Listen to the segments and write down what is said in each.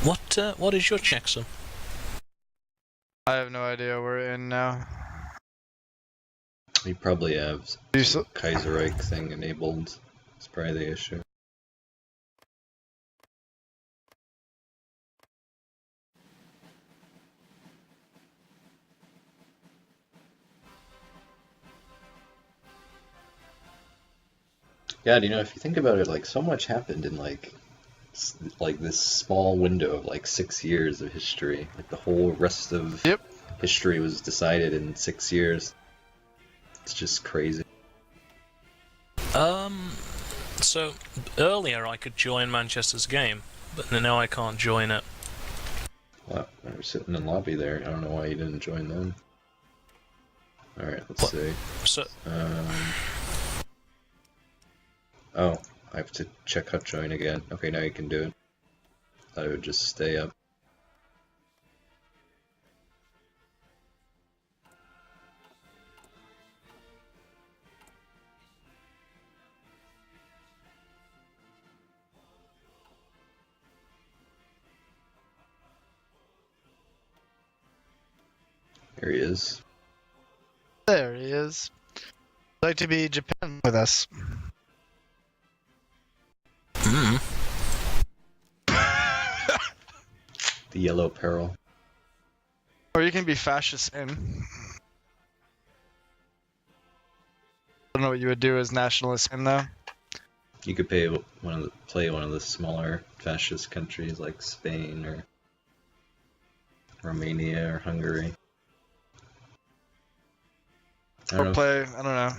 What is your checksum? I have no idea. We're in now. You probably have some Kaiserreich thing enabled. It's probably the issue. God, you know, if you think about it, like so much happened in like this small window of like 6 years of history. Like the whole rest of history was decided in 6 years. It's just crazy. So earlier I could join Manchester's game, but now I can't join it. Well, we're sitting in lobby there. I don't know why you didn't join them. Alright, let's see. So, oh, I have to check hot join again. Okay, now you can do it. Thought it would just stay up. There he is. There he is. I'd like to be Japan with us. The yellow peril. Or you can be fascist in. I don't know what you would do as nationalist in though. You could play one of the smaller fascist countries like Spain or Romania or Hungary. Or play, I don't know,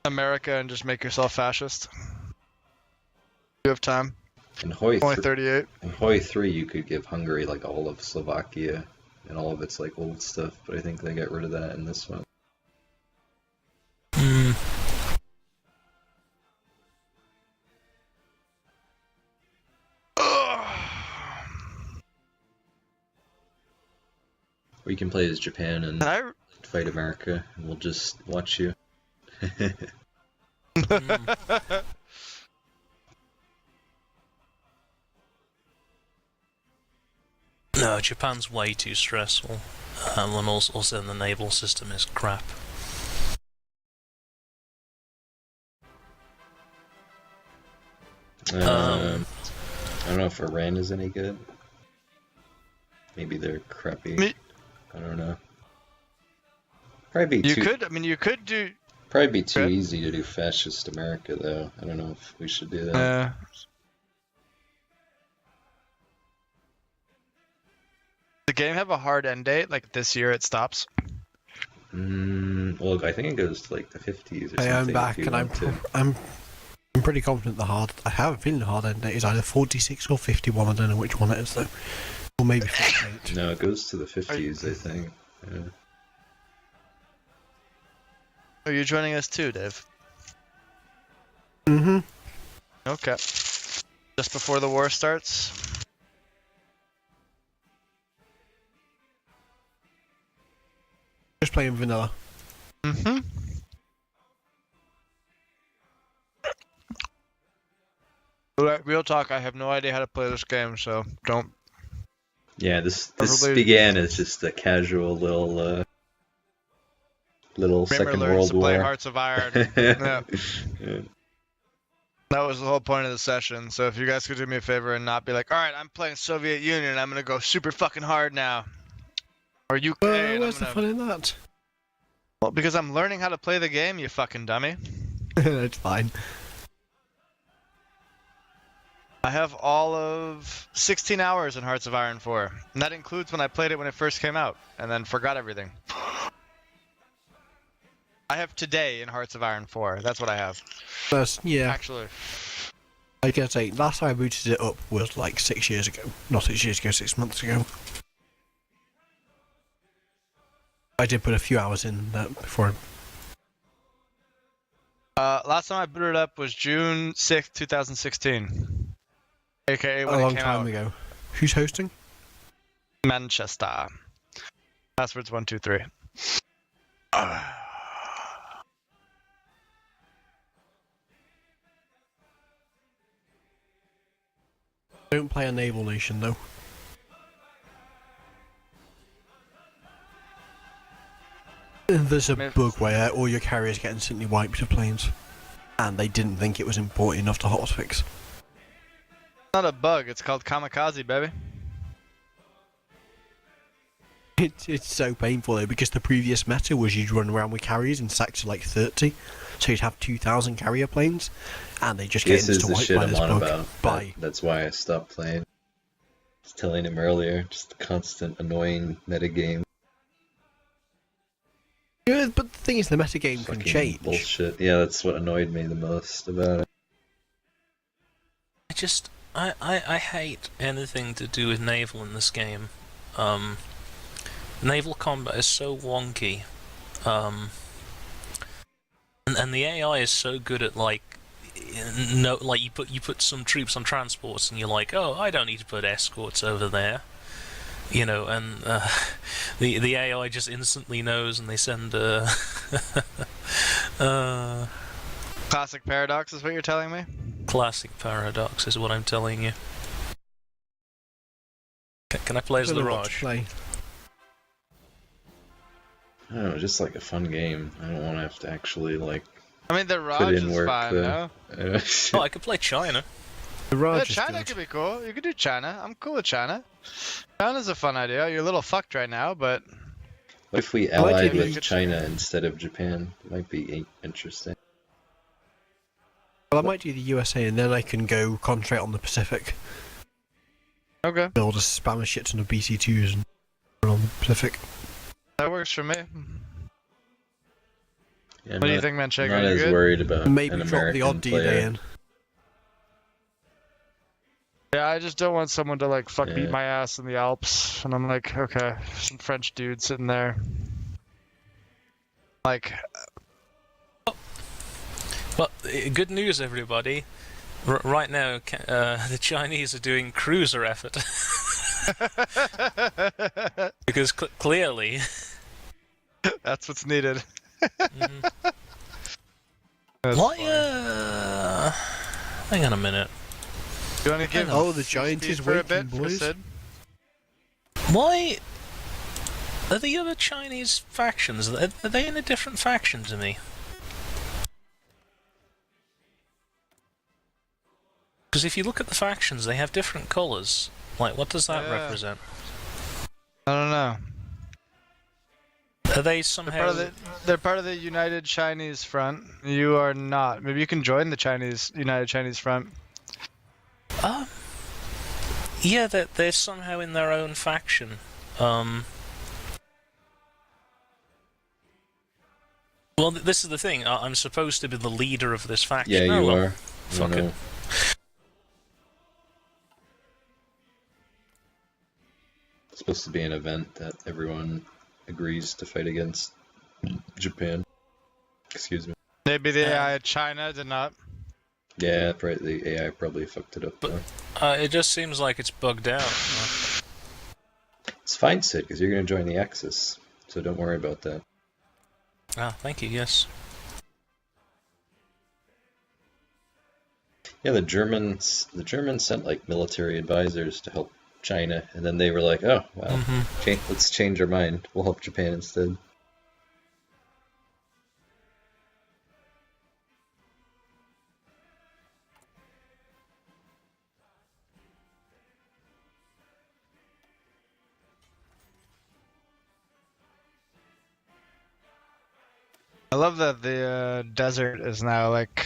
America and just make yourself fascist. You have time. In HOI Only 38. In HOI4 you could give Hungary like all of Slovakia and all of its like old stuff, but I think they got rid of that in this one. Or you can play as Japan and fight America, and we'll just watch you. No, Japan's way too stressful. And also the naval system is crap. I don't know if Iran is any good. Maybe they're crappy. I don't know. Probably be you could do. Probably be too easy to do fascist America though. I don't know if we should do that. The game have a hard end date? Like this year it stops? Well, I think it goes to like the 50s or something. I'm back, and I'm pretty confident I have a feeling the hard end date is either 46 or 51. I don't know which one it is though. Or maybe 48. No, it goes to the 50s, I think. Yeah. Are you joining us too, Dave? Mm-hmm. Okay. Just before the war starts? Just playing vanilla. Mm-hmm. Real talk, I have no idea how to play this game, so don't. Yeah, this began as just a casual little Second World to War. Play Hearts of Iron. Yeah. Yeah. That was the whole point of the session. So if you guys could do me a favor and not be like, all right, I'm playing Soviet Union, I'm gonna go super fucking hard now. Or UK. Where's the fun in that? Well, because I'm learning how to play the game, you fucking dummy. That's fine. I have all of 16 hours in Hearts of Iron 4. And that includes when I played it when it first came out, and then forgot everything. I have today in Hearts of Iron 4. That's what I have. Yeah. Actually. I gotta say, last time I booted it up was like 6 years ago. Not 6 years ago, 6 months ago. I did put a few hours in that before. Last time I booted up was June 6th, 2016. AKA when a long it came time out. ago. Who's hosting? Manchester. Password's 123. Don't play a naval nation though. There's a I mean, bug where all your carriers get instantly wiped of planes, and they didn't think it was important enough to hotfix. not a bug. It's called kamikaze, baby. It's so painful though, because the previous meta was you'd run around with carriers in stacks of like 30, so you'd have 2,000 carrier planes, and they just get This is the insta-wiped shit by I'm this on bug. about. That's why I stopped playing. I was telling him earlier, just the constant annoying metagame. Yeah, but the thing is, the metagame can Fucking change. bullshit. Yeah, that's what annoyed me the most about it. I hate anything to do with naval in this game. Naval combat is so wonky, and the AI is so good at like you put some troops on transports and you're like, oh, I don't need to put escorts over there, you know, and the AI just instantly knows and they send Classic paradox is what you're telling me? classic paradox is what I'm telling you. Can I play as Don't the know what to Raj? play. I don't know, just like a fun game. I don't want to have to actually like I mean, the put Raj in is work. fine, no? Oh, I could play China. The Yeah, Raj is China good. could be cool. You could do China. I'm cool with China. China's a fun idea. You're a little fucked right now, but What if we I like allied it. with China instead of Japan? Might be interesting. Well, I might do the USA, and then I can go concentrate on the Pacific. okay. Build a spam of shit ton of BC2s and run on the Pacific. That works for me. Yeah, I'm What do you not- think, man? I'm Check, not are you as good? worried about Maybe an drop the American odd D-Day player. in. Yeah, I just don't want someone to like fuck Yeah. beat my ass in the Alps, and I'm like, okay, some French dude sitting there. Like, Well, good news, everybody. Right now, the Chinese are doing cruiser effort. Because clearly... that's what's needed. Mhm. That's Why, funny. hang on a minute. You want to give Oh, the giant is for a waiting, bit for boys. Sid? Why... Are the other Chinese factions, are they in a different faction to me? Because if you look at the factions, they have different colours. Like, what does that Yeah. represent? I don't know. Are they They're somehow... part, of they're part of the United Chinese Front. You are not. Maybe you can join the United Chinese Front. Yeah, they're somehow in their own faction. Well, this is the thing. I'm supposed to be the leader of this faction. Yeah, Oh, you well, are. I fuck don't it. know. It's supposed to be an event that everyone agrees to fight against Japan. Excuse me. Maybe the AI of China did not. Yeah, right. The AI probably fucked it up. But- though. It just seems like it's bugged out. It's fine, Sid, because you're going to join the Axis, so don't worry about that. Thank you, yes. Yeah, the Germans sent like military advisors to help China, and then they were like, "Oh, wow, let's change our mind. We'll help Japan instead." I love that the desert is now like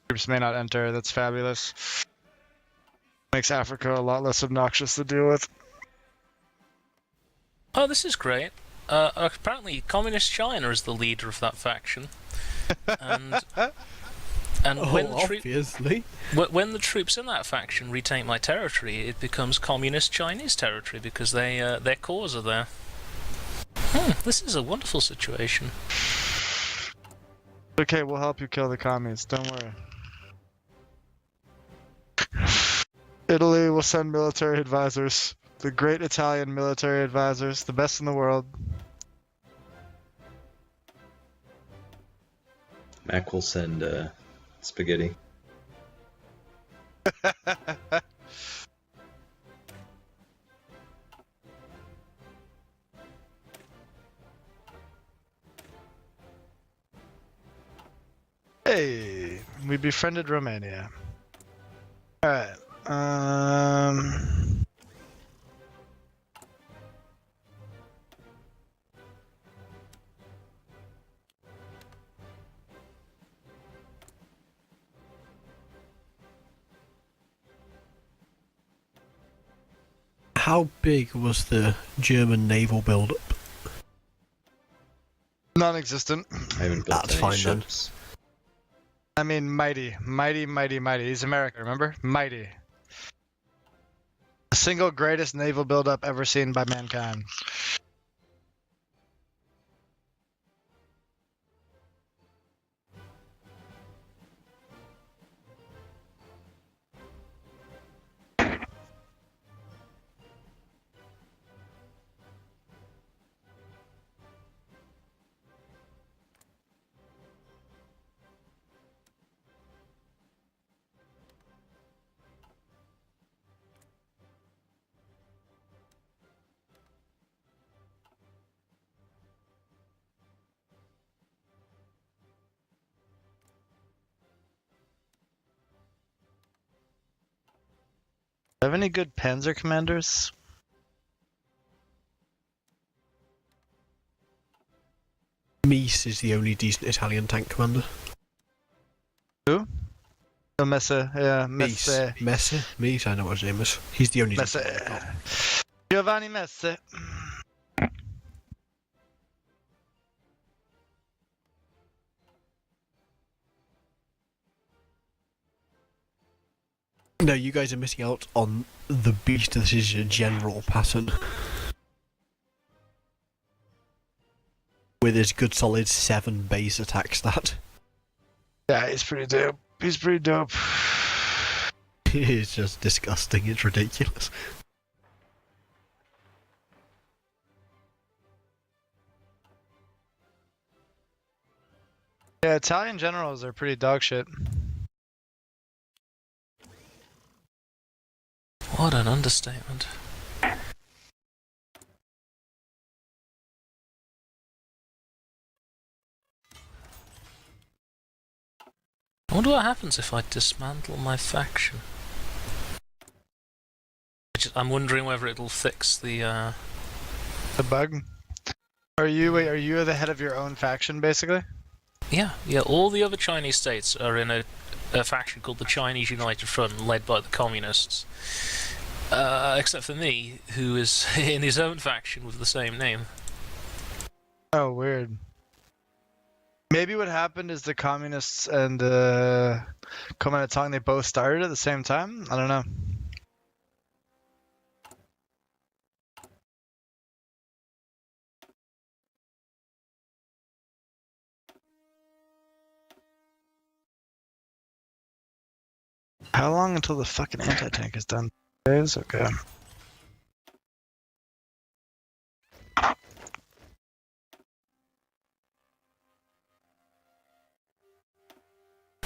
troops may not enter. That's fabulous. Makes Africa a lot less obnoxious to deal with. Oh, this is great. Apparently, Communist China is the leader of that faction. And when the Obviously. when the troops in that faction retake my territory, it becomes Communist Chinese territory because their cores are there. This is a wonderful situation. Okay, we'll help you kill the commies. Don't worry. Italy will send military advisors. The great Italian military advisors, the best in the world. Mac will send spaghetti. Hey, we befriended Romania. Alright. How big was the German naval build-up? Non-existent. I haven't built That's any fine then. ships. I mean, mighty, mighty, mighty, mighty. He's American, remember? Mighty. The single greatest naval buildup ever seen by mankind. Have any good Panzer commanders? Mies is the only decent Italian tank commander. Who? Oh, Messe, yeah, Messe. Mies, I know what his name is. He's the only Messe. decent one I've got. Giovanni Messe. No, you guys are missing out on the beast. This is a general pattern. With his good solid 7 base attack stat. Yeah, he's pretty dope. He's pretty dope. It's just disgusting, it's ridiculous. Yeah, Italian generals are pretty dog shit. What an understatement. I wonder what happens if I dismantle my faction. I'm wondering whether it'll fix the The bug. Are you the head of your own faction, basically? Yeah, all the other Chinese states are in a faction called the Chinese United Front, led by the communists. Except for me, who is in his own faction with the same name. Oh, weird. Maybe what happened is the communists and the Kuomintang, they both started at the same time? I don't know. How long until the fucking anti-tank is done? Days? Okay.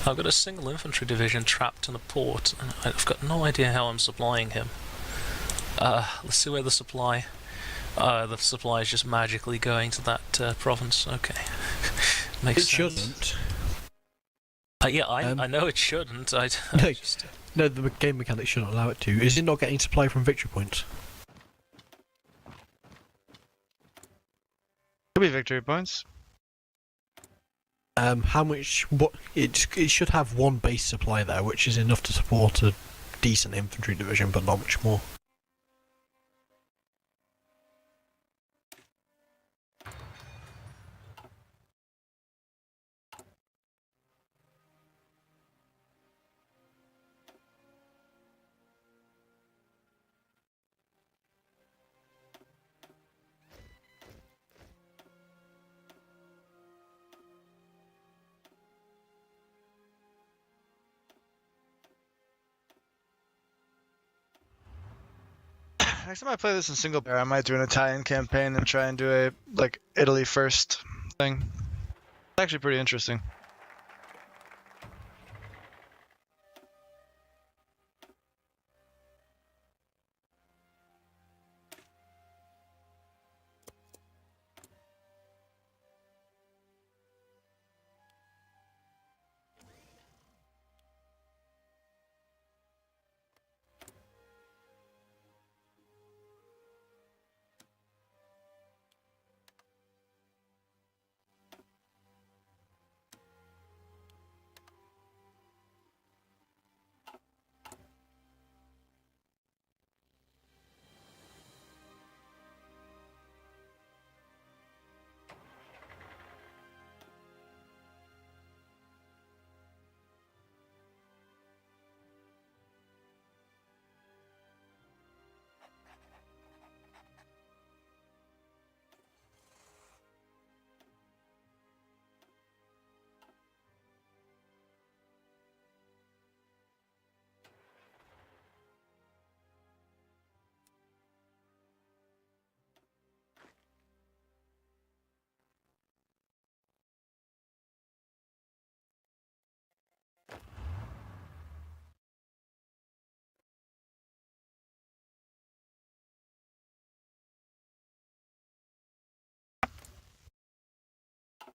I've got a single infantry division trapped in a port, and I've got no idea how I'm supplying him. Let's see where the supply... the supply is just magically going to that province. Okay. Makes It sense. shouldn't. Yeah, I know it shouldn't. I No. just... No, the game mechanics shouldn't allow it to. Is it not getting supply from victory points? Could be victory points. How much? What? It should have one base supply there, which is enough to support a decent infantry division, but not much more. Next time I play this in single player, I might do an Italian campaign and try and do a like Italy first thing. It's actually pretty interesting.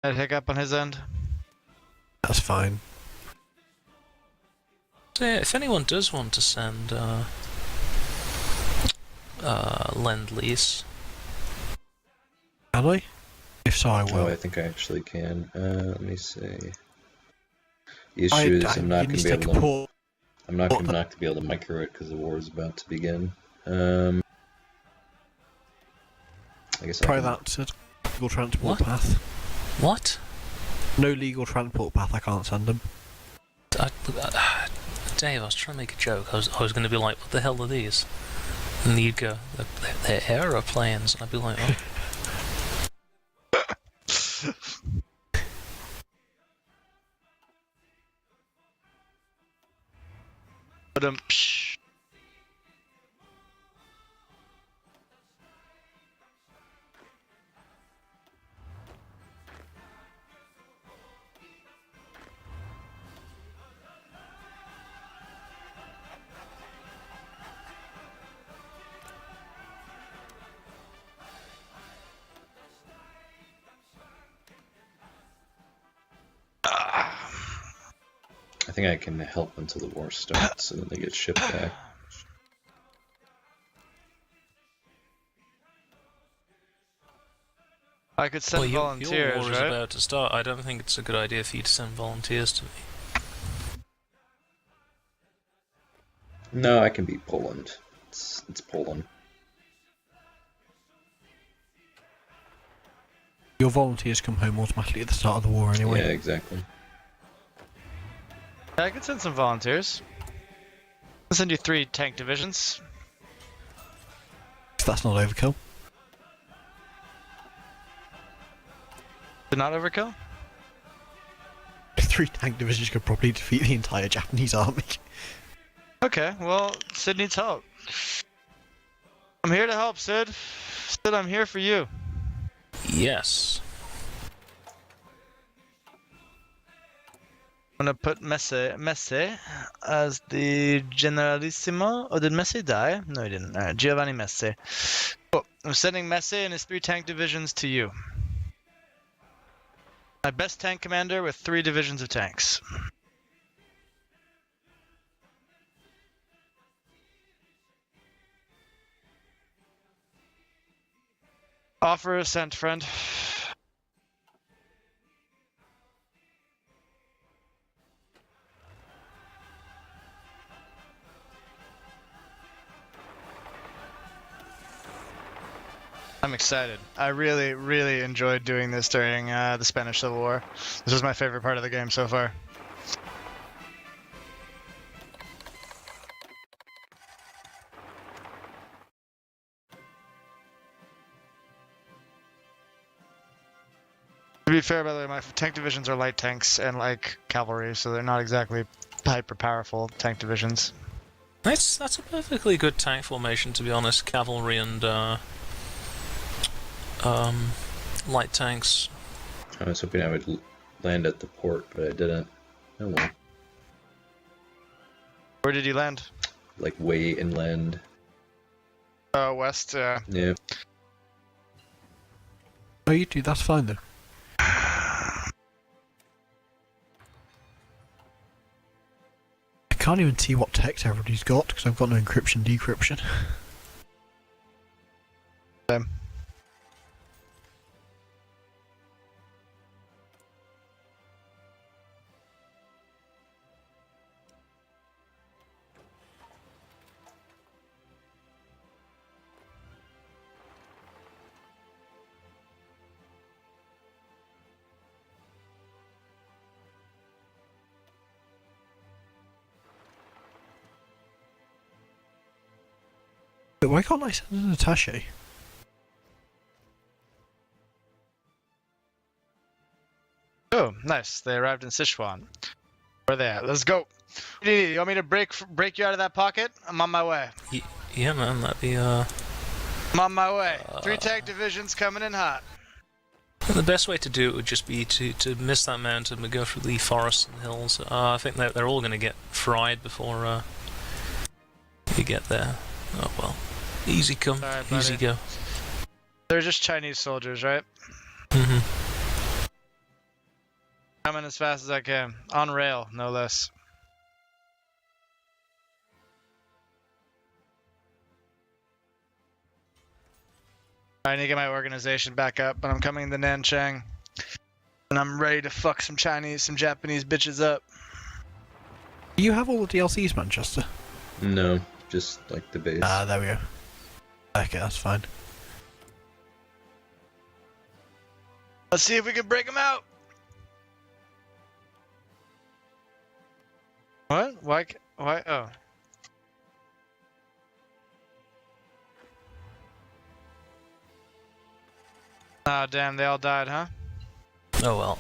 That hiccup on his end. That's fine. So yeah, if anyone does want to send Lend-Lease, Can I? If so, I will. Oh, I think I actually can. Let me see. The issue is I'm not going to be able to. I'm not going to be able to micro it because the war is about to begin. I guess Try I can... that. Legal transport What? path. what? No legal transport path. I can't send them. Dave, I was trying to make a joke. I was going to be like, what the hell are these? And you'd go, they're aeroplanes. And I'd be like, oh. But I think I can help until the war starts, and then they get shipped back. I could send your volunteers, war is right? about to start. I don't think it's a good idea for you to send volunteers to me. No, I can beat Poland. It's Poland. Your volunteers come home automatically at the start of the war anyway. Yeah, exactly. I could send some volunteers. I'll send you 3 tank divisions. If that's not overkill. Did not overkill? 3 tank divisions could probably defeat the entire Japanese army. Okay, well, Sid needs help. I'm here to help, Sid. Sid, I'm here for you. Yes. I'm gonna put Messi as the Generalissimo. Oh, did Messi die? No, he didn't. Alright, Giovanni Messi. Oh, I'm sending Messi and his 3 tank divisions to you. My best tank commander with 3 divisions of tanks. Offer sent, friend. I'm excited. I really, really enjoyed doing this during the Spanish Civil War. This was my favorite part of the game so far. To be fair, by the way, my tank divisions are light tanks and like cavalry, so they're not exactly hyper powerful tank divisions. That's a perfectly good tank formation, to be honest. Cavalry and light tanks. I was hoping I would land at the port, but I didn't. Oh well. Where did you land? Like way inland. West. Yeah. Oh, you do. That's fine though. I can't even see what text everybody's got because I've got no encryption decryption. Same. But why can't I send an attaché? Oh, nice. They arrived in Sichuan. Where are they at? Let's go. You want me to break you out of that pocket? I'm on my way. Yeah, man, that'd be I'm on my way. 3 tank divisions coming in hot. The best way to do it would just be to miss that mountain and go through the forests and hills. I think they're all going to get fried before you get there. Oh well. Easy come, Sorry, easy buddy. go. They're just Chinese soldiers, right? Mm-hmm. Coming as fast as I can. On rail, no less. I need to get my organization back up, but I'm coming to Nanchang. And I'm ready to fuck some Japanese bitches up. Do you have all the DLCs, Manchester? No, just like the base. Ah, there we go. Okay, that's fine. Let's see if we can break them out. What? Why? Why? Oh. Ah, damn, they all died, huh? Oh well.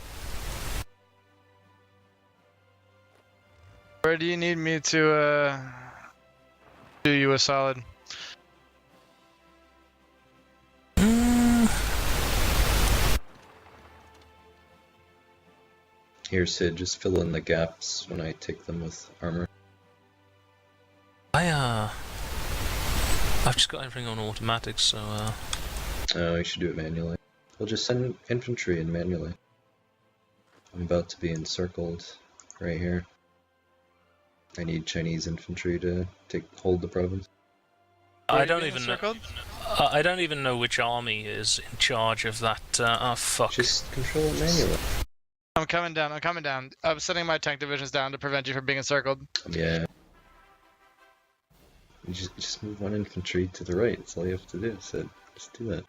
Where do you need me to, do you a solid? Here, Sid, just fill in the gaps when I take them with armor. I've just got everything on automatic, so Oh, you should do it manually. We'll just send infantry in manually. I'm about to be encircled right here. I need Chinese infantry to hold the province. I don't even know. I don't even know which army is in charge of that. Fuck. Just control it manually. I'm coming down, I'm coming down. I'm sending my tank divisions down to prevent you from being encircled. Yeah. You just move one infantry to the right. That's all you have to do. So just do that.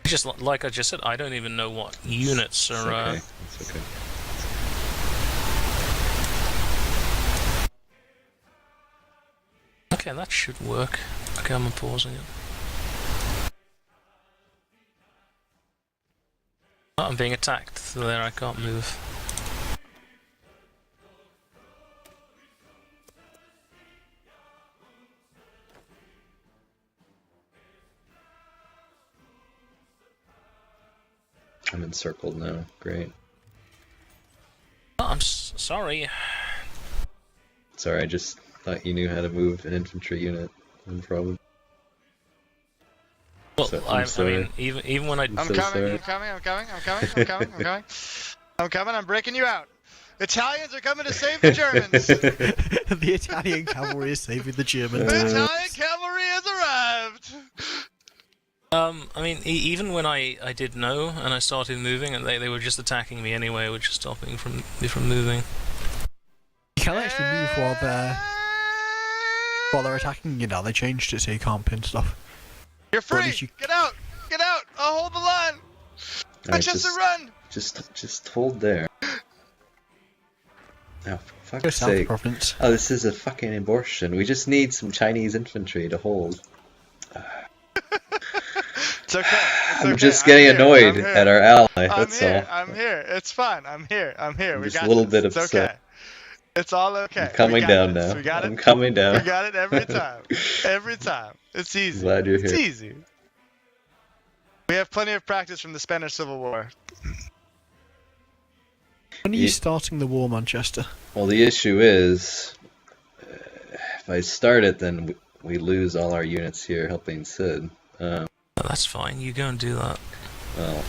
Just like I just said, I don't even know what units It's are. okay. It's okay. Okay, that should work. Okay, I'm pausing it. Oh, I'm being attacked. So there, I can't move. I'm encircled now. Great. Oh, I'm sorry. Sorry, I just thought you knew how to move an infantry unit. No problem. Well, So, I sorry. mean, even when I I'm so coming, sorry. I'm coming, I'm coming, I'm coming, I'm coming, I'm coming. I'm coming, I'm breaking you out. Italians are coming to save the Germans. The Italian cavalry is saving the Germans. The Italian cavalry has arrived. I mean, even when I did know and I started moving, and they were just attacking me anyway, which is stopping me from moving. You can actually move while they're attacking you now. They changed it so you can't pin stuff. You're Or at free. least you- Get out. Get out. I'll hold the line. Alright, Manchester, run. just hold there. Oh, for Go fuck's south, sake. Providence. Oh, this is a fucking abortion. We just need some Chinese infantry to hold. It's okay. It's I'm okay. just getting here. annoyed I'm here. at our ally, I'm that's here. all. I'm here. It's fine. I'm here. I'm here. I'm We just got a little this. bit It's upset. okay. It's all okay. I'm coming We got down this. now. We got it. I'm coming down. We got it every time. Every time. It's easy. Glad you're It's here. easy. We have plenty of practice from the Spanish Civil War. When are you starting the war, Manchester? Well, the issue is, if I start it, then we lose all our units here helping Sid. Oh, that's fine. You go and do that. Well,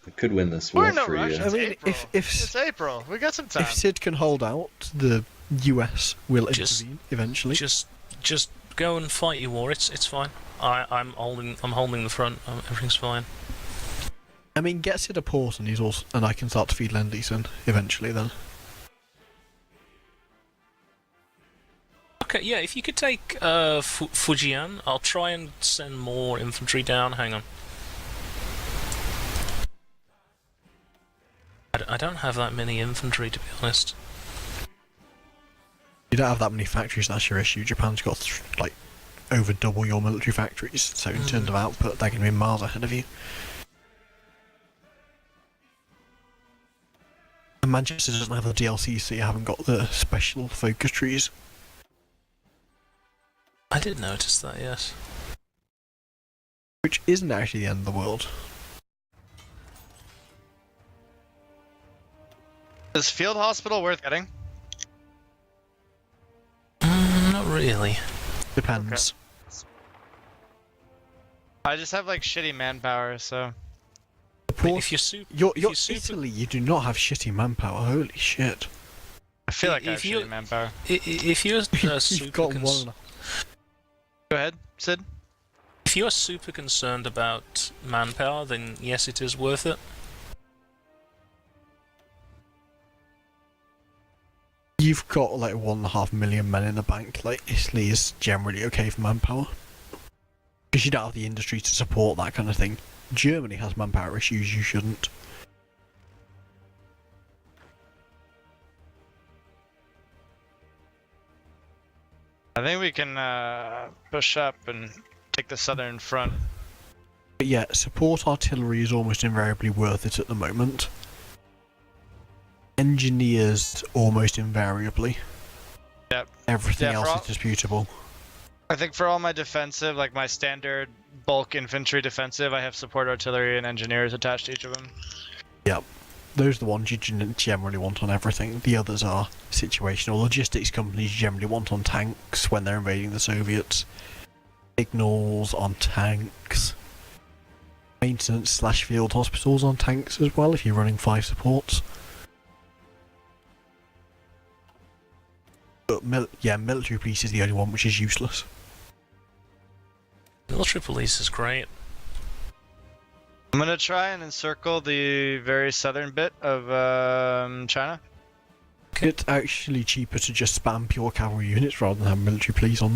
I could win this We're war in no for rush. you. I It's mean, April. if It's April. We got some time. if Sid can hold out, the US will Just- intervene eventually. Just go and fight your war. It's fine. I'm holding the front. Everything's fine. I mean, get Sid a port, and I can start to feed Lend-Lease eventually. Then Okay, yeah. If you could take Fujian, I'll try and send more infantry down. Hang on. I don't have that many infantry, to be honest. you don't have that many factories. That's your issue. Japan's got like over double your military factories, so in terms of output, they're going to be miles ahead of you. And Manchester doesn't have the DLC, so you haven't got the special focus trees. I did notice that, yes. Which isn't actually the end of the world. Is Field Hospital worth getting? Not really. Depends. I just have like shitty manpower, so. Support. If you're super, You're if you're super, Italy. You do not have shitty manpower. Holy shit! I feel like I have if you- shitty manpower. if you're You've super got cons- one. Go ahead, Sid. if you're super concerned about manpower, then yes, it is worth it. You've got like 1.5 million men in the bank. Like Italy is generally okay for manpower because you don't have the industry to support that kind of thing. Germany has manpower issues. You shouldn't. I think we can push up and take the southern front. But yeah, support artillery is almost invariably worth it at the moment. Engineers almost invariably. Yep. Everything Yeah, for else all- is disputable. I think for all my defensive, like my standard bulk infantry defensive, I have support artillery and engineers attached to each of them. Those are the ones you generally want on everything. The others are situational. Logistics companies you generally want on tanks when they're invading the Soviets. Signals on tanks. Maintenance / field hospitals on tanks as well if you're running 5 supports. But military police is the only one which is useless. Military police is great. I'm gonna try and encircle the very southern bit of China. It's actually cheaper to just spam pure cavalry units rather than have military police on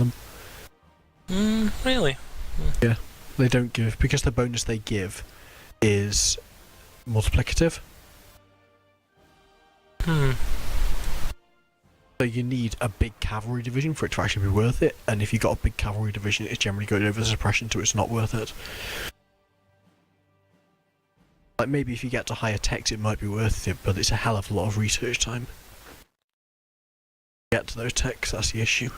them. Really? They don't give, because the bonus they give is multiplicative. So you need a big cavalry division for it to actually be worth it, and if you've got a big cavalry division, it's generally going over the suppression, so it's not worth it. Like maybe if you get to higher techs it might be worth it, but it's a hell of a lot of research time. Get to those techs, that's the issue.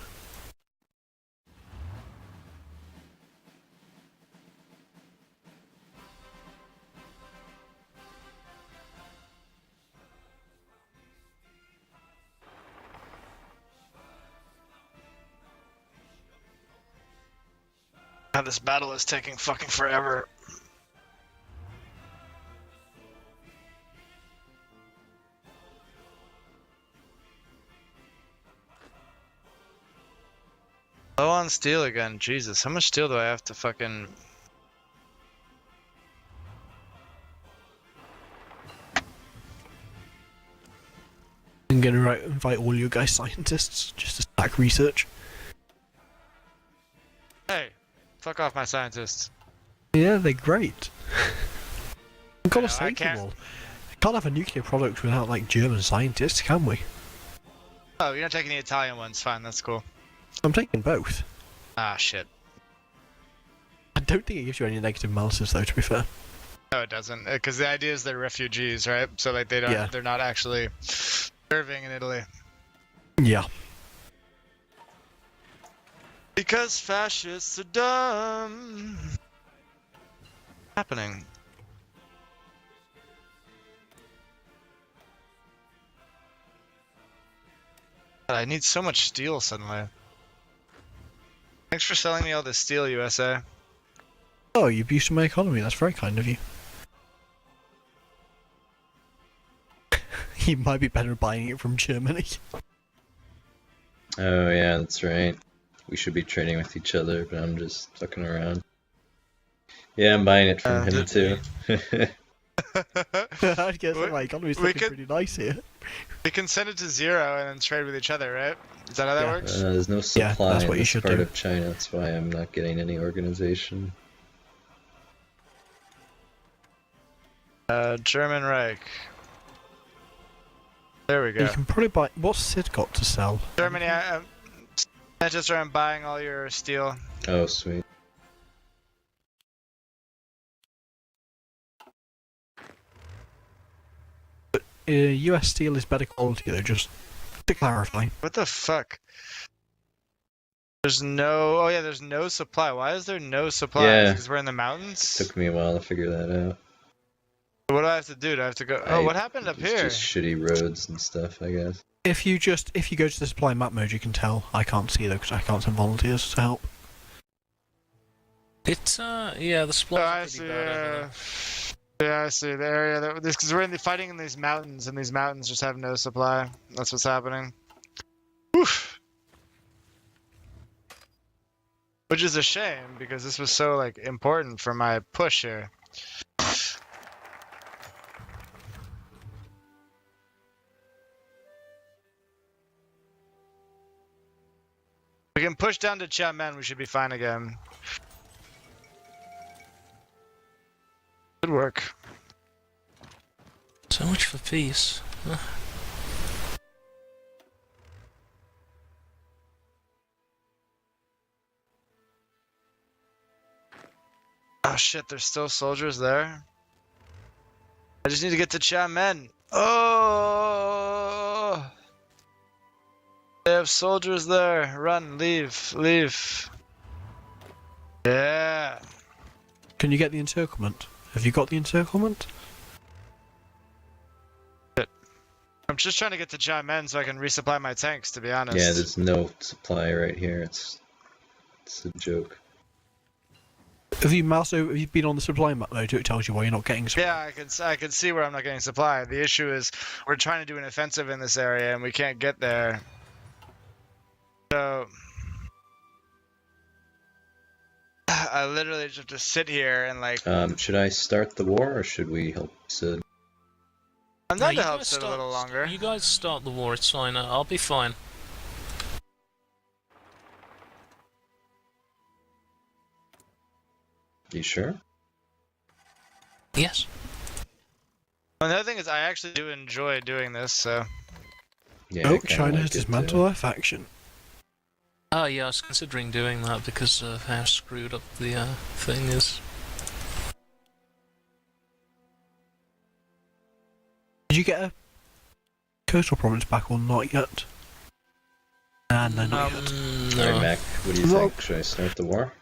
God, this battle is taking fucking forever. Low on steel again. Jesus, how much steel do I have to fucking... I'm gonna invite all you guys scientists just to stack research. Hey, fuck off my scientists. Yeah, they're great. We've got to I save them can't- all. Can't have a nuclear product without like German scientists, can we? Oh, you're not taking the Italian ones. Fine, that's cool. I'm taking both. Ah, shit. I don't think it gives you any negative analysis though, to be fair. No, it doesn't. Because the idea is they're refugees, right? So like they don't, Yeah. they're not actually serving in Italy. Yeah. Because fascists are dumb. Happening. God, I need so much steel suddenly. Thanks for selling me all this steel, USA. Oh, you boosted my economy, that's very kind of you. You might be better buying it from Germany. Oh yeah, that's right. We should be trading with each other, but I'm just fucking around. Yeah, I'm buying it from him too. I guess my economy's we looking could- pretty nice here. We can send it to 0 and then trade with each other, right? Is that how that Yeah. works? There's no supply that's what in you this should part do. of China. That's why I'm not getting any organization. German Reich. There we go. You can probably buy. What's Sid got to sell? Germany, Manchester, I'm buying all your steel. Oh sweet. US steel is better quality though, just to clarify. What the fuck? There's no... Oh yeah, there's no supply. Why is there no supply? Yeah. Because we're in the mountains? Took me a while to figure that out. What do I have to do? Do I have to go... Oh, what happened up It's here? just shitty roads and stuff, I guess. If you go to the supply map mode, you can tell. I can't see though because I can't send volunteers to help. It's yeah, the Oh, supply I is see. pretty bad over there. Yeah, I see the area that this because we're fighting in these mountains, and these mountains just have no supply. That's what's happening. Oof. Which is a shame because this was so like important for my push here. We can push down to Chapman. We should be fine again. Good work. So much for peace. Oh shit, there's still soldiers there. I just need to get to Chapman. Oh! They have soldiers there. Run, leave, leave. Yeah. Can you get the encirclement? Have you got the encirclement? I'm just trying to get to Chapman so I can resupply my tanks, to be honest. Yeah, there's no supply right here. It's a joke. Have you mouse over? Have you been on the supply map though? It tells you why you're not getting supply. Yeah, I can see where I'm not getting supply. The issue is we're trying to do an offensive in this area and we can't get there. So I literally just have to sit here and like. Should I start the war or should we help Sid? I'm No, not you to help guys sit a little longer. You guys start the war, it's fine. I'll be fine. You sure? Yes. Another thing is I actually do enjoy doing this, so. Yeah. I Oh, kinda China like has it, dismantled their faction. Oh yeah, I was considering doing that because of how screwed up the thing is. Did you get a coastal province back or not yet? No, not yet. Alright, Mac, what do you think? Should I start the war?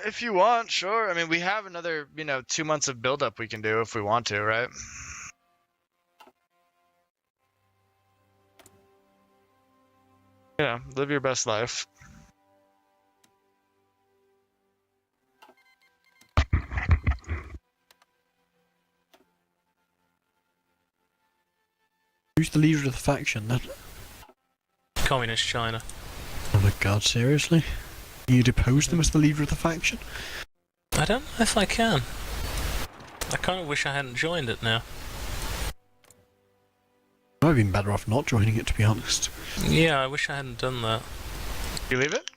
If you want, sure. I mean, we have another, 2 months of buildup we can do if we want to, right? Yeah, live your best life. Who's the leader of the faction then? Communist China. Oh my god, seriously? You depose them as the leader of the faction? I don't know if I can. I kind of wish I hadn't joined it now. I'd have been better off not joining it, to be honest. Yeah, I wish I hadn't done that. You leave it?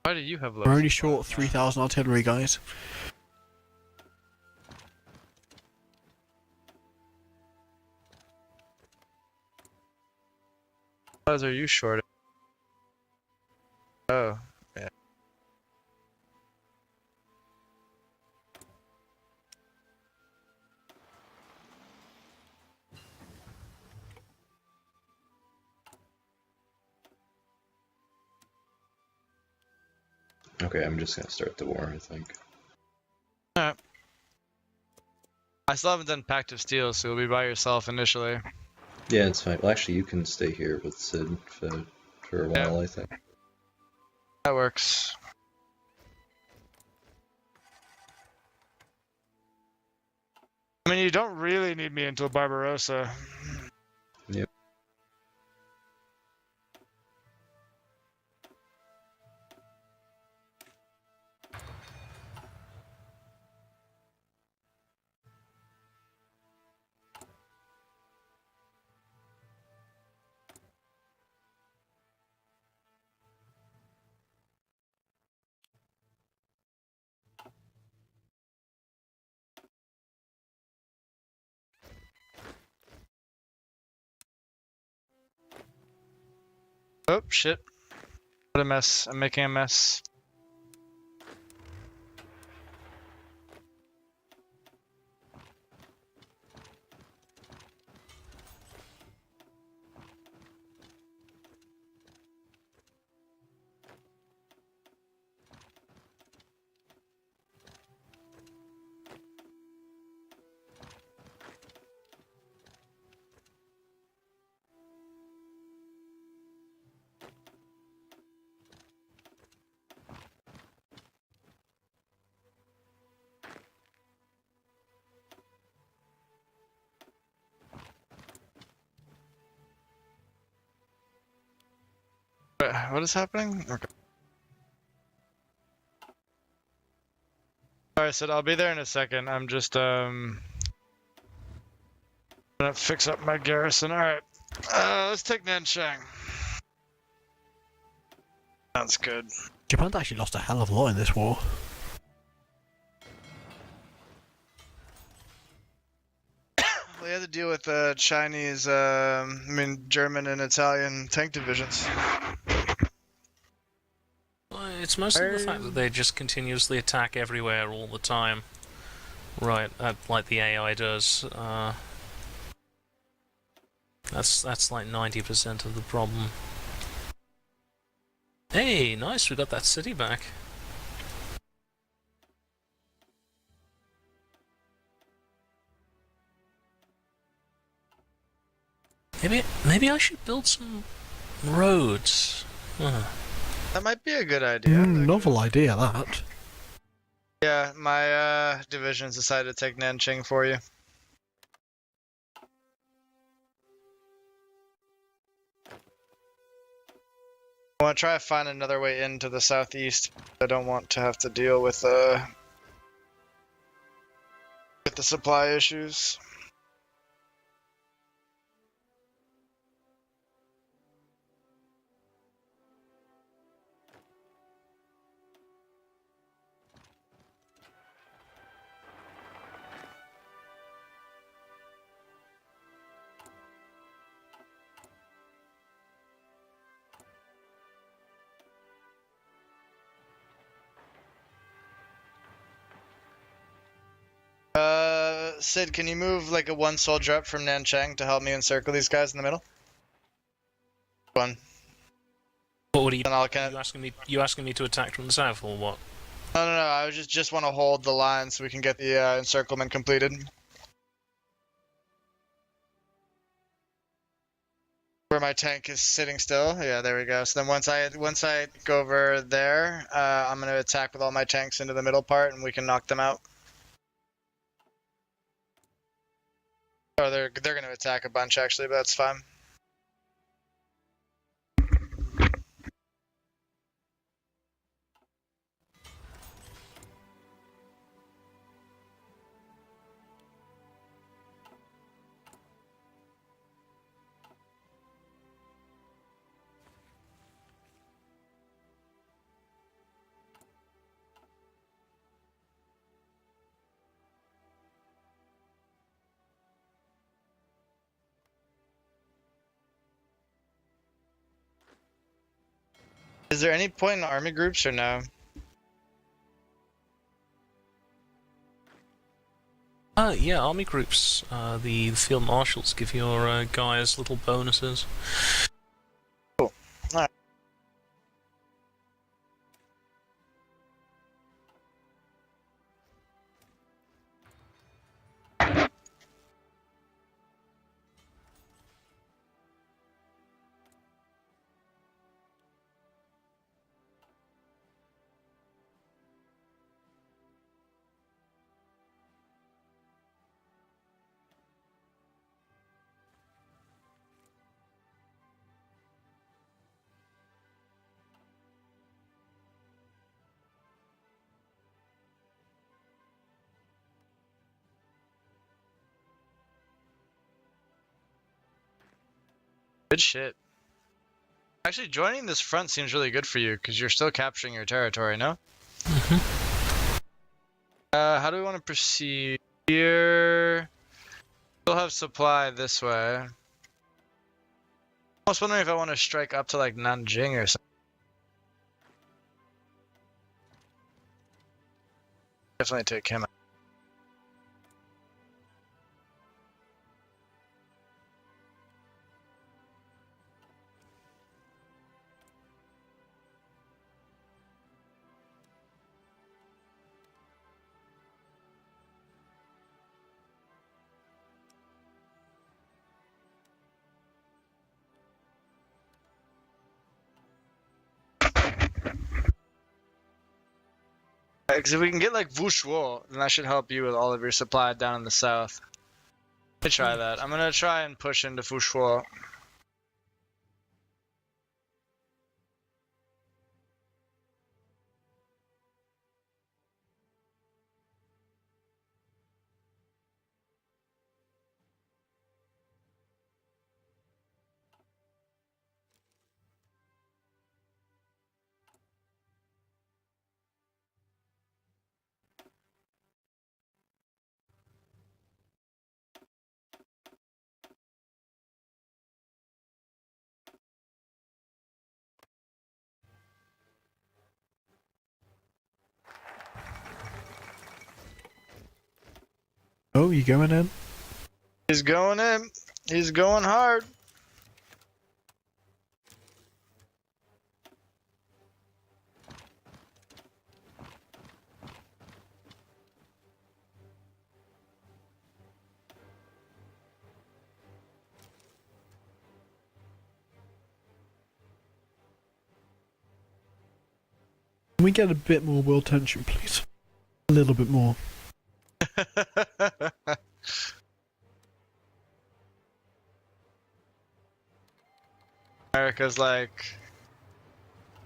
Why do you have low? We're only short 3,000 artillery, guys. How are you short? Oh, yeah. Okay, I'm just gonna start the war, I think. Alright. I still haven't done Pact of Steel, so you'll be by yourself initially. Yeah, it's fine. Well, actually, you can stay here with Sid for a while, I think. That works. I mean, you don't really need me until Barbarossa. Yep. Oh, shit. What a mess. I'm making a mess. Wait, what is happening? Okay. Alright, Sid, I'll be there in a second. I'm just gonna fix up my garrison. Alright. Let's take Nanchang. Sounds good. Japan's actually lost a hell of a lot in this war. We had to deal with Chinese, German and Italian tank divisions. Well, it's mostly the fact that they just continuously attack everywhere all the time. Right, like the AI does. That's like 90% of the problem. Hey, nice, we got that city back. Maybe I should build some roads. That might be a good idea. Novel idea, that. Yeah, my divisions decided to take Nanching for you. I want to try to find another way into the southeast. I don't want to have to deal with the supply issues. Sid, can you move like a 1 soldier up from Nanchang to help me encircle these guys in the middle? One. What are you? And I'll You asking me to attack from the south or what? No. I just want to hold the line so we can get the encirclement completed. Where my tank is sitting still. Yeah, there we go. So then once I go over there, I'm gonna attack with all my tanks into the middle part, and we can knock them out. Oh, they're gonna attack a bunch actually, but that's fine. Is there any point in army groups or no? Yeah, army groups. The field marshals give your guys little bonuses. Cool. Alright. Good shit. Actually, joining this front seems really good for you, because you're still capturing your territory, no? How do we want to proceed here? Still have supply this way. I was wondering if I want to strike up to like Nanjing or something. Definitely take him out. Because if we can get like Wushuo, then that should help you with all of your supply down in the south. Let me try that. I'm gonna try and push into Wushuo. Oh, you going in? He's going in. He's going hard. Can we get a bit more world tension, please? A little bit more. America's like,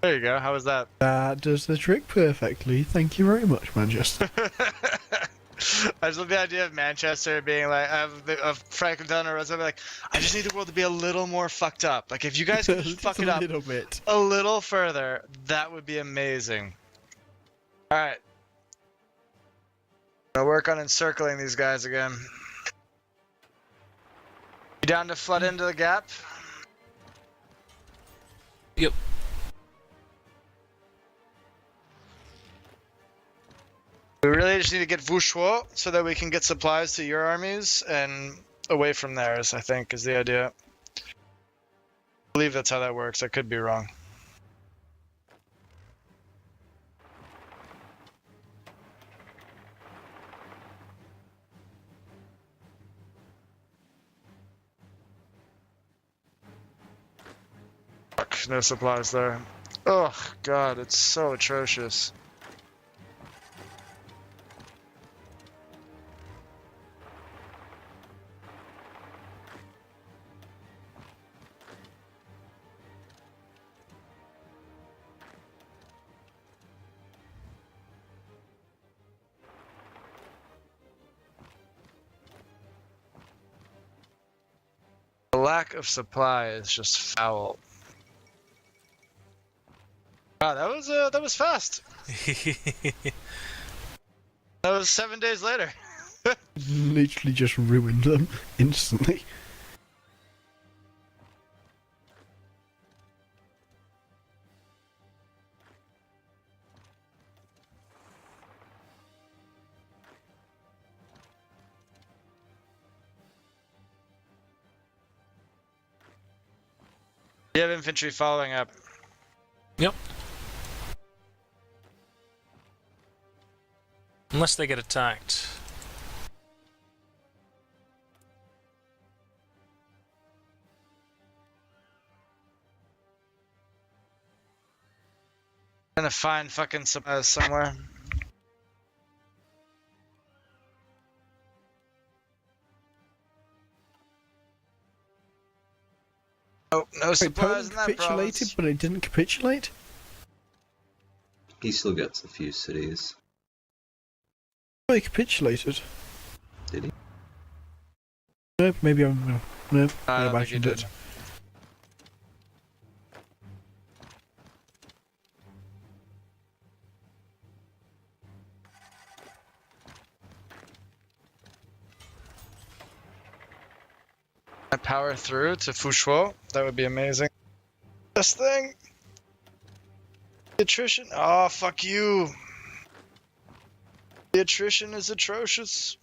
there you go. How was that? That does the trick perfectly. Thank you very much, Manchester. I just love the idea of Manchester being like, of Franklin Delano Roosevelt, like, I just need the world to be a little more fucked up. Like, if you guys could just fuck it up a little bit. a little further, that would be amazing. All right. Gonna work on encircling these guys again. You down to flood into the gap? Yep. We really just need to get Vouchois so that we can get supplies to your armies and away from theirs, I think, is the idea. I believe that's how that works. I could be wrong. Fuck, no supplies there. Oh, God, it's so atrocious. The lack of supply is just foul. Wow, that was fast. That was 7 days later. Literally just ruined them instantly. You have infantry following up. Yep. Unless they get attacked. Gonna find fucking supplies somewhere. Oh, no Wait, supplies Poland in that capitulated, province. but it didn't capitulate? He still gets a few cities. Oh, he capitulated. Did he? Nope, maybe I'm... Nope, I I don't think imagined he it. did. I power through to Fouchois. That would be amazing. This thing. The attrition. Oh, fuck you. The attrition is atrocious.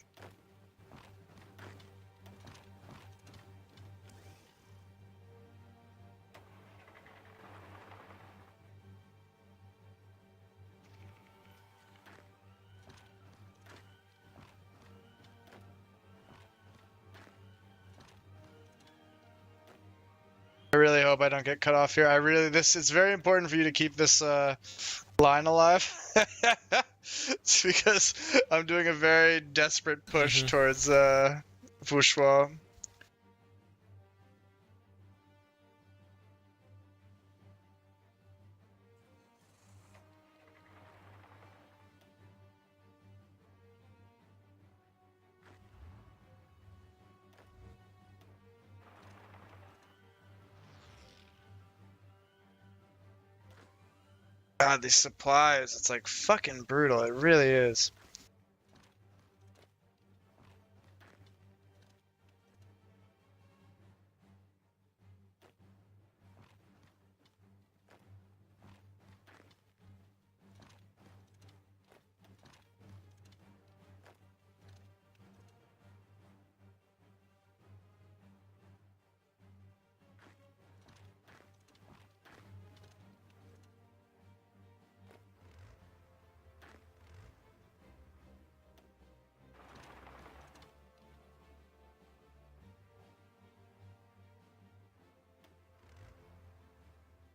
I really hope I don't get cut off here. It's very important for you to keep this line alive. It's because I'm doing a very desperate push towards Fouchois. God, these supplies, it's like fucking brutal. It really is.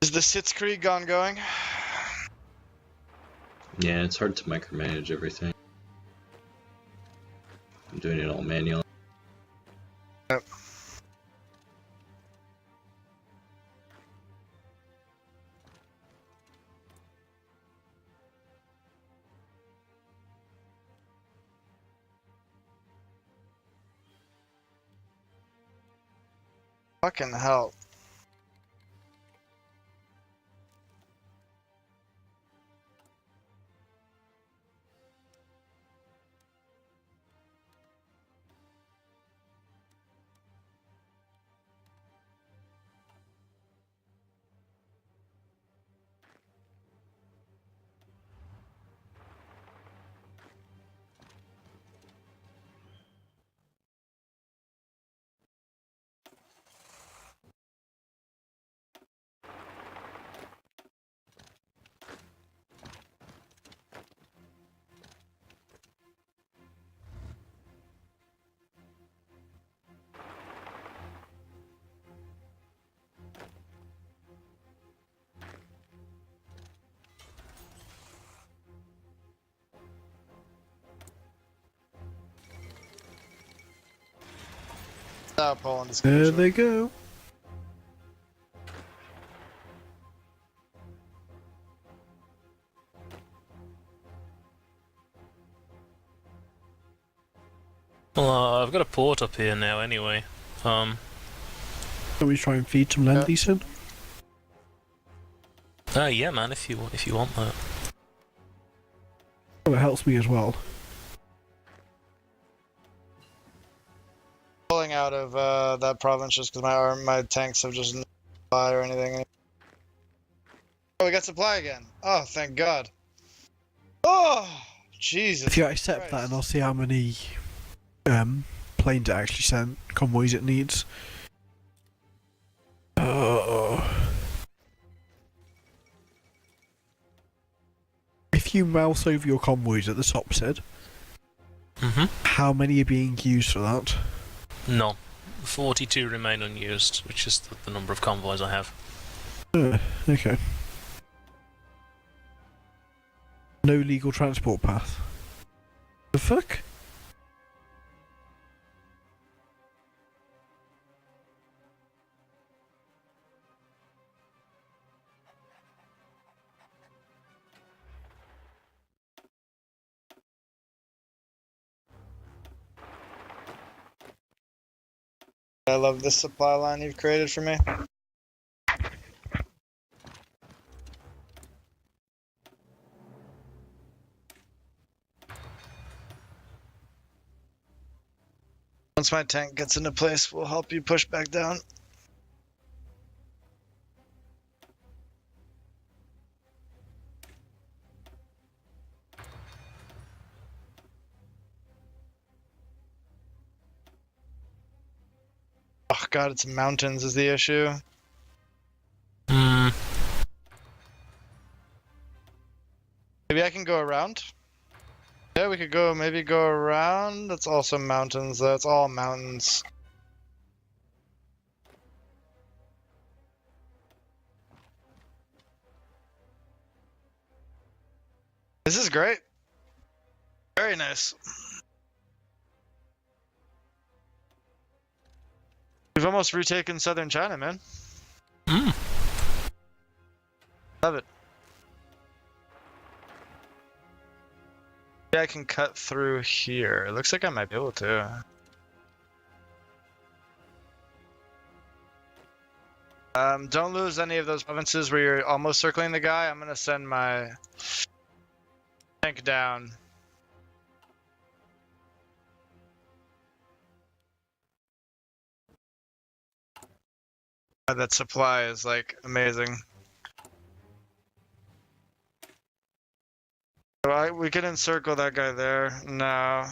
Is the Sitzkrieg ongoing? Yeah, it's hard to micromanage everything. I'm doing it all manually. Yep. Fucking hell. South Poland is There they go. Well, I've got a port up here now anyway. Can we try and feed some lend-lease in? Yeah, man, if you want that. Oh, it helps me as well. Pulling out of that province just because my tanks have just no supply or anything. Oh, we got supply again. Oh, thank God. Oh, Jesus. If you accept that, and I'll see how many planes it actually sent, convoys it needs. If you mouse over your convoys at the top, Sid, how many are being used for that? None. 42 remain unused, which is the number of convoys I have. Okay. No legal transport path. The fuck? I love this supply line you've created for me. Once my tank gets into place, we'll help you push back down. Oh God, it's mountains is the issue. Maybe I can go around? Yeah, we could go, maybe go around. That's also mountains, though. It's all mountains. This is great. Very nice. We've almost retaken southern China, man. Love it. Yeah, I can cut through here. It looks like I might be able to. Don't lose any of those provinces where you're almost circling the guy. I'm gonna send my tank down. That supply is like amazing. So we can encircle that guy there. No.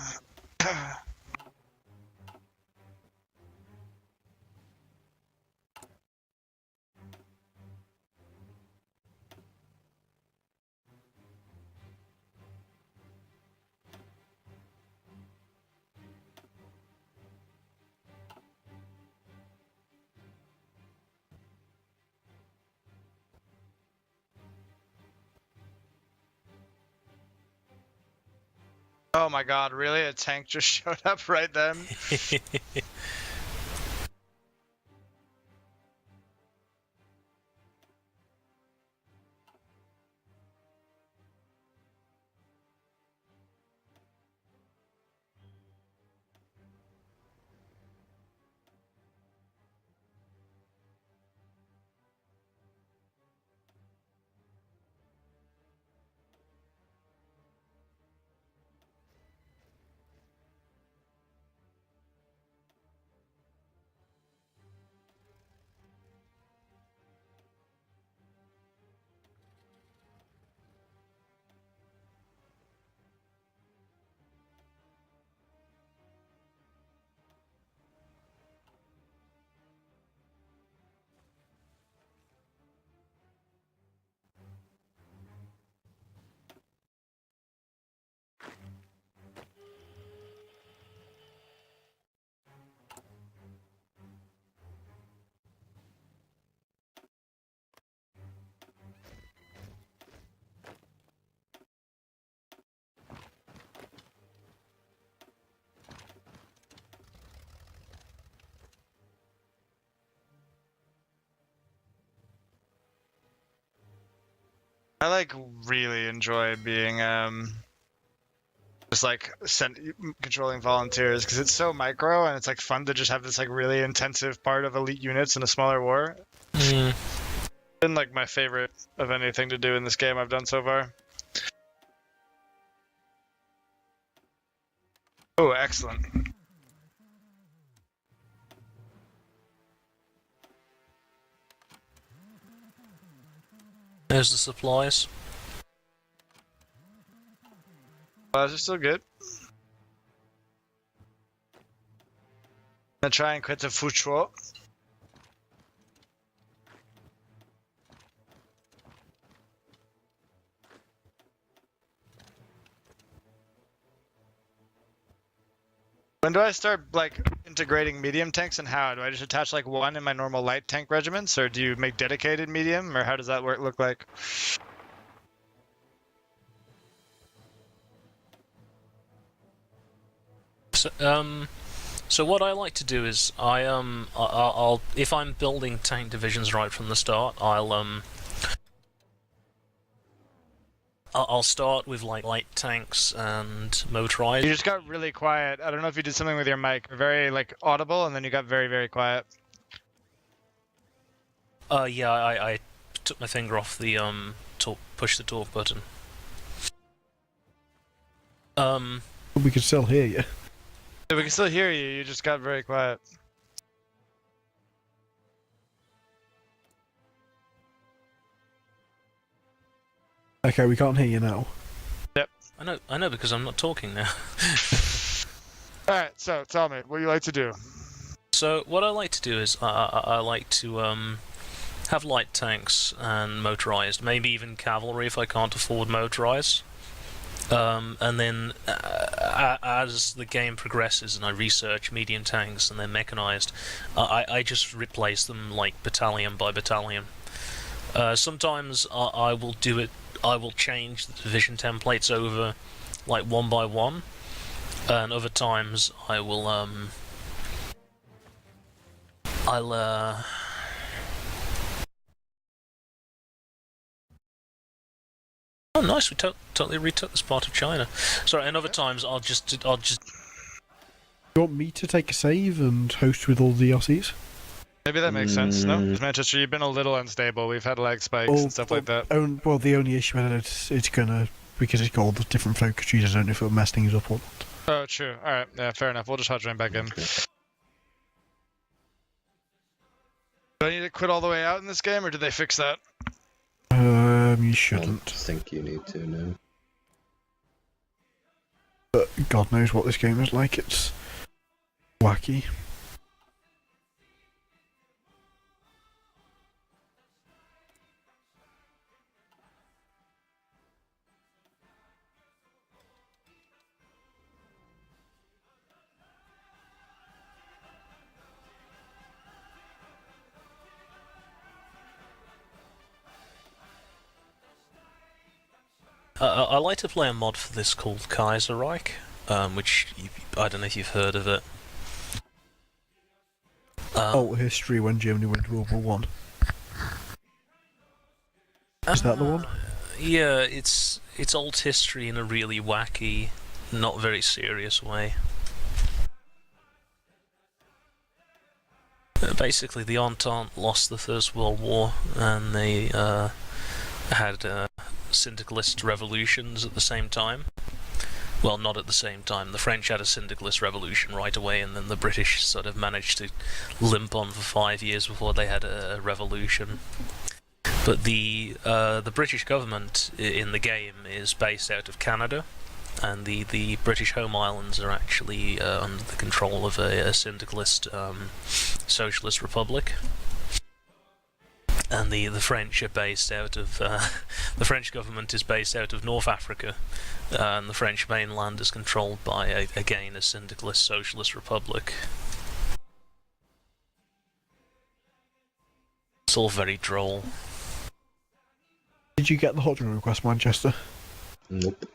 Oh my god, really? A tank just showed up right then? I like really enjoy being just like controlling volunteers because it's so micro and it's like fun to just have this like really intensive part of elite units in a smaller war. Mm. Been like my favorite of anything to do in this game I've done so far. Oh, excellent. There's the supplies. Those are still good. I'm gonna try and quit the Fuchuo. When do I start like integrating medium tanks and how? Do I just attach like one in my normal light tank regiments, or do you make dedicated medium, or how does that look like? So what I like to do is I'll if I'm building tank divisions right from the start, I'll start with like light tanks and motorized. You just got really quiet. I don't know if you did something with your mic. You're very like audible, and then you got very, very quiet. Yeah, I took my finger off the push the talk button. We can still hear you. Yeah, we can still hear you. You just got very quiet. Okay, we can't hear you now. Yep. I know because I'm not talking now. All right. So tell me, what do you like to do? So what I like to do is I like to have light tanks and motorized, maybe even cavalry if I can't afford motorized. And then as the game progresses and I research medium tanks and then mechanized, I just replace them like battalion by battalion. Sometimes I will do it. I will change the division templates over like one by one, and other times I will Oh, nice! We totally retook this part of China. Sorry, and other times I'll just. You want me to take a save and host with all the Aussies? Maybe that makes sense. No, 'Cause Manchester, you've been a little unstable. We've had lag spikes and stuff like that. Well, the only issue is it's gonna, because it's got all the different focus trees, I don't know if it'll mess things up or not. Oh, true. All right. Yeah, fair enough. We'll just hot join back in. Okay. Do I need to quit all the way out in this game, or did they fix that? You I shouldn't. don't think you need to, no. But God knows what this game is like. It's wacky. I like to play a mod for this called Kaiserreich. which I don't know if you've heard of it. History when Germany went to World War One. Is that the one? Yeah, it's old history in a really wacky, not very serious way. Basically, the Entente lost the First World War, and they had syndicalist revolutions at the same time. Well, not at the same time. The French had a syndicalist revolution right away, and then the British sort of managed to limp on for 5 years before they had a revolution. But the British government in the game is based out of Canada, and the British Home Islands are actually under the control of a syndicalist socialist republic. And the French are based out of the French government is based out of North Africa, and the French mainland is controlled by again a syndicalist socialist republic. It's all very droll. Did you get the hotline request, Manchester? Nope.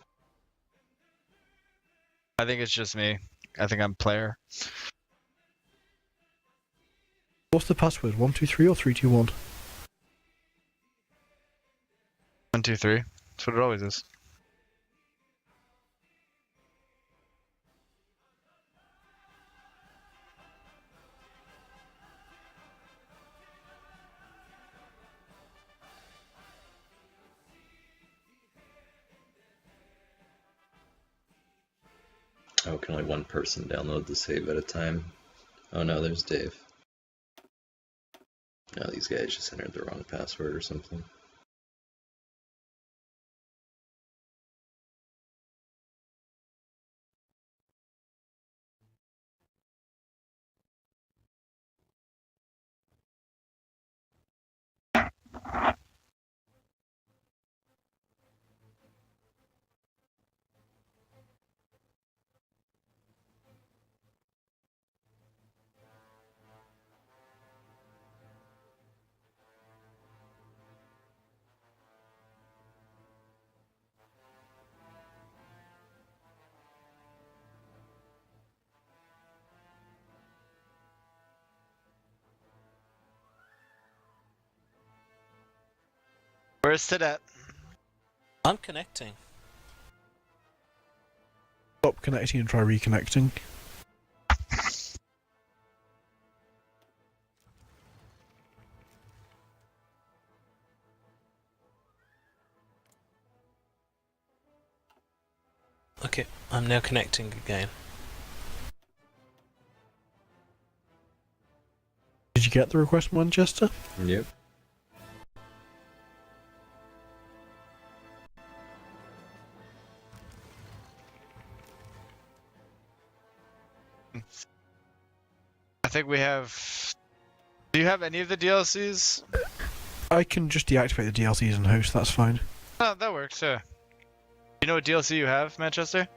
I think it's just me. I think I'm player. What's the password? 123 or 321? 1, 2, 3. That's what it always is. Oh, can only one person download the save at a time? Oh no, there's Dave. No, these guys just entered the wrong password or something. Where's Sid at? I'm connecting. Stop connecting and try reconnecting. Okay, I'm now connecting again. Did you get the request, Manchester? Yep. I think we have... Do you have any of the DLCs? I can just deactivate the DLCs and host, that's fine. Oh, that works, yeah. You know what DLC you have, Manchester?